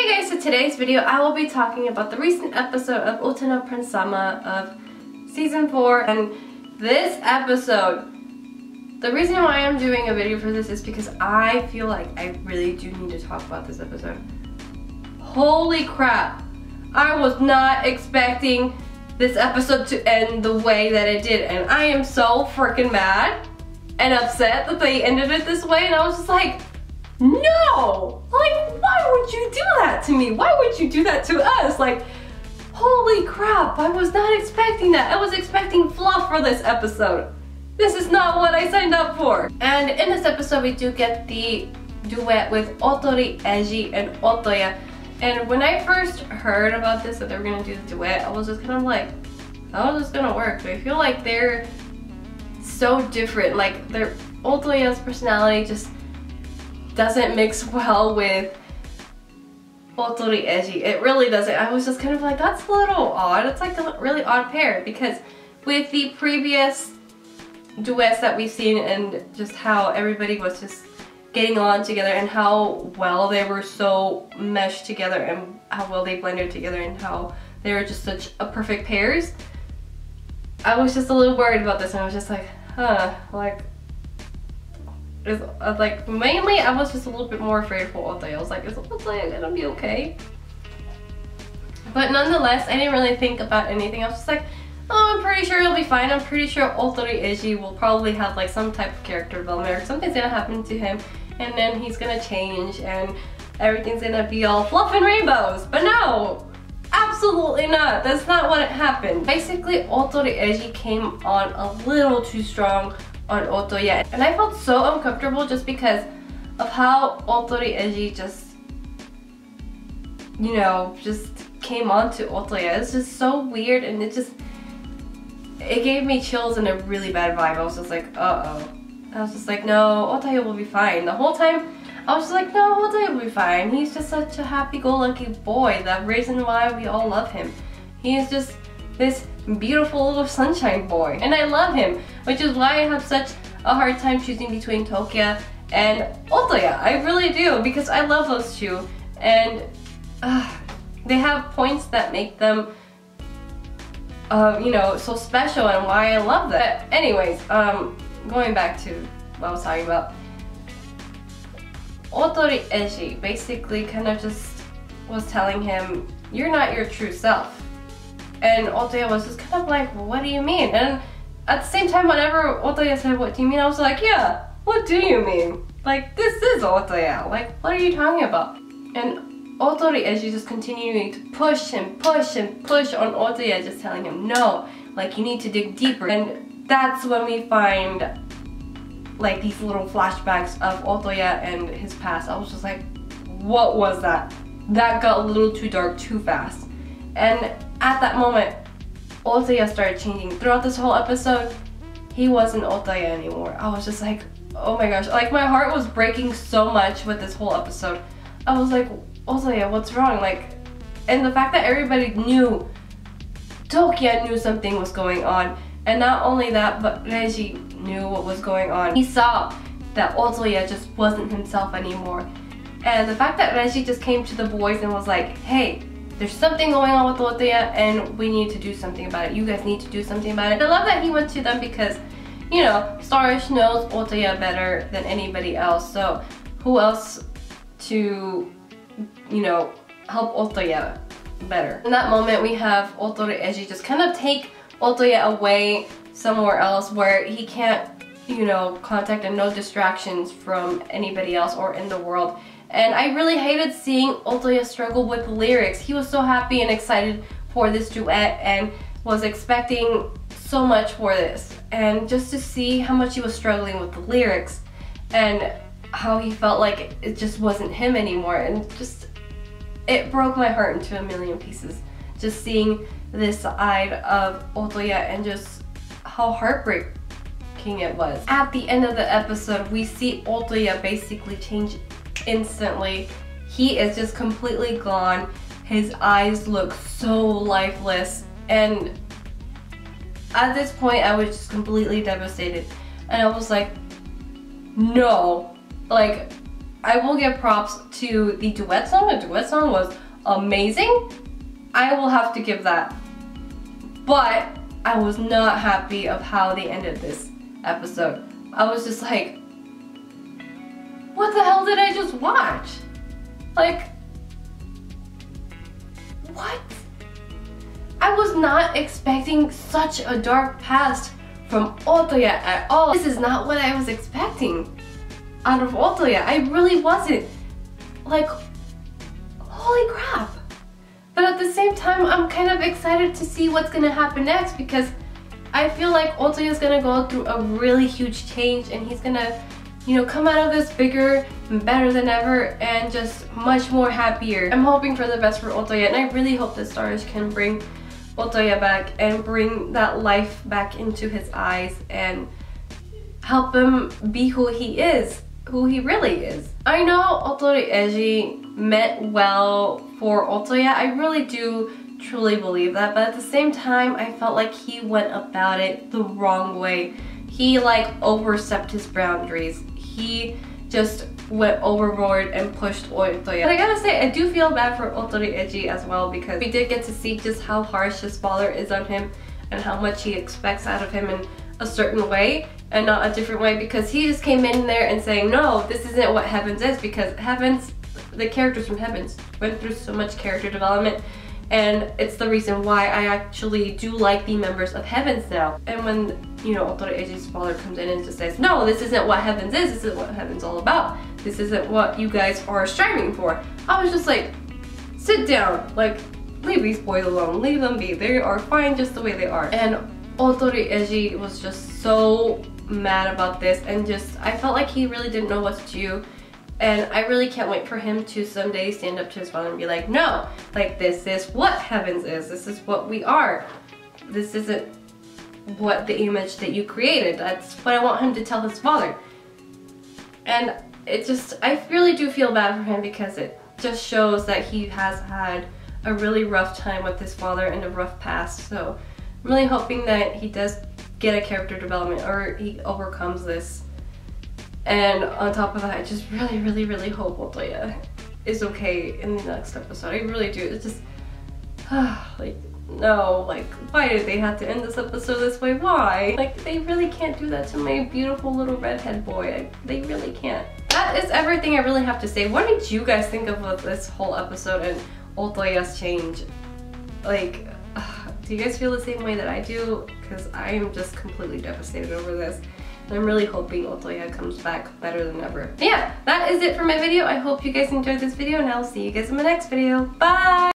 Hey guys, so today's video I will be talking about the recent episode of Uta no Prince-sama of season 4. And this episode, the reason why I'm doing a video for this is because I feel like I really do need to talk about this episode. Holy crap, I was not expecting this episode to end the way that it did, and I am so freaking mad and upset that they ended it this way. And I was just like, no! Like, why would you do that to me? Why would you do that to us? Like, holy crap, I was not expecting that. I was expecting fluff for this episode. This is not what I signed up for. And in this episode, we do get the duet with Otori, Eiji, and Otoya. And when I first heard about this, that they were gonna do the duet, I was just kind of like, how is this gonna work? But I feel like they're so different. Like, Otoya's personality just doesn't mix well with Otori Eiji. It really doesn't. I was just kind of like, that's a little odd. It's like a really odd pair, because with the previous duets that we've seen and just how everybody was just getting on together and how well they were so meshed together and how well they blended together and how they were just such a perfect pairs, I was just a little worried about this, and I was just like, huh, like, mainly I was just a little bit more afraid for Otoya. I was like, is Otoya gonna be okay? But nonetheless, I didn't really think about anything. I was just like, oh, I'm pretty sure he'll be fine. I'm pretty sure Otori Eiji will probably have like some type of character development, or something's gonna happen to him and then he's gonna change and everything's gonna be all fluff and rainbows. But no, absolutely not. That's not what happened. Basically, Otori Eiji came on a little too strong on Otoya, and I felt so uncomfortable just because of how Otori Eiji just, you know, just came on to Otoya. It's just so weird, and it gave me chills and a really bad vibe. I was just like, uh-oh. I was just like, no, Otoya will be fine. The whole time, I was just like, no, Otoya will be fine. He's just such a happy-go-lucky boy. The reason why we all love him. He is just this beautiful little sunshine boy, and I love him, which is why I have such a hard time choosing between Tokia and Otoya. I really do, because I love those two, and they have points that make them you know, so special, and why I love that. But anyways, going back to what I was talking about, Otori Eiji basically kind of just was telling him, you're not your true self. And Otoya was just kind of like, well, what do you mean? And at the same time, whenever Otoya said, what do you mean? I was like, yeah, what do you mean? Like, this is Otoya. Like, what are you talking about? And Otori Eiji just continuing to push and push and push on Otoya, just telling him, no, like, you need to dig deeper. And that's when we find, like, these little flashbacks of Otoya and his past. I was just like, what was that? That got a little too dark too fast. And at that moment, Otoya started changing. Throughout this whole episode, he wasn't Otoya anymore. I was just like, oh my gosh. Like, my heart was breaking so much with this whole episode. I was like, Otoya, what's wrong? Like, and the fact that everybody knew, Tokia knew something was going on. And not only that, but Reiji knew what was going on. He saw that Otoya just wasn't himself anymore. And the fact that Reiji just came to the boys and was like, hey, there's something going on with Otoya and we need to do something about it. You guys need to do something about it. I love that he went to them because, you know, Starish knows Otoya better than anybody else. So who else to, you know, help Otoya better? In that moment, we have Otori Eiji just kind of take Otoya away somewhere else where he can't, you know, contact and no distractions from anybody else or in the world. And I really hated seeing Otoya struggle with the lyrics. He was so happy and excited for this duet and was expecting so much for this. And just to see how much he was struggling with the lyrics and how he felt like it just wasn't him anymore, and just, it broke my heart into a million pieces. Just seeing this side of Otoya and just how heartbreaking it was. At the end of the episode, we see Otoya basically change instantly. He is just completely gone. His eyes look so lifeless, and at this point I was just completely devastated, and I was like, no, like, I will give props to the duet song. The duet song was amazing. I will have to give that. But I was not happy of how they ended this episode. I was just like, what the hell did I just watch? Like, what? I was not expecting such a dark past from Otoya at all. This is not what I was expecting out of Otoya. I really wasn't. Like, holy crap. But at the same time, I'm kind of excited to see what's gonna happen next, because I feel like Otoya is gonna go through a really huge change, and he's gonna, you know, come out of this bigger and better than ever and just much more happier. I'm hoping for the best for Otoya, and I really hope the stars can bring Otoya back and bring that life back into his eyes and help him be who he is, who he really is. I know Otori Eiji meant well for Otoya. I really do truly believe that, but at the same time, I felt like he went about it the wrong way. He like overstepped his boundaries. He just went overboard and pushed Otoya. But I gotta say, I do feel bad for Otori Eiji as well, because we did get to see just how harsh his father is on him and how much he expects out of him in a certain way and not a different way, because he just came in there and saying, no, this isn't what Heavens is, because Heavens, the characters from Heavens went through so much character development, and it's the reason why I actually do like the members of Heavens now. And when, you know, Otori Eiji's father comes in and just says, no, this isn't what Heavens is, this isn't what Heaven's all about, this isn't what you guys are striving for, I was just like, sit down, like, leave these boys alone, leave them be, they are fine just the way they are. And Otori Eiji was just so mad about this, and just, I felt like he really didn't know what to do. And I really can't wait for him to someday stand up to his father and be like, no, like, this is what Heavens is, this is what we are, this isn't what the image that you created. That's what I want him to tell his father. And it just, I really do feel bad for him, because it just shows that he has had a really rough time with his father and a rough past. So I'm really hoping that he does get a character development, or he overcomes this. And on top of that, I just really hope Otoya is okay in the next episode. I really do. It's just, like, no, like, why did they have to end this episode this way? Why? Like, they really can't do that to my beautiful little redhead boy. They really can't. That is everything I really have to say. What did you guys think of this whole episode and Otoya's change? Like, do you guys feel the same way that I do? Because I am just completely devastated over this. And I'm really hoping Otoya comes back better than ever. But yeah, that is it for my video. I hope you guys enjoyed this video, and I'll see you guys in my next video. Bye!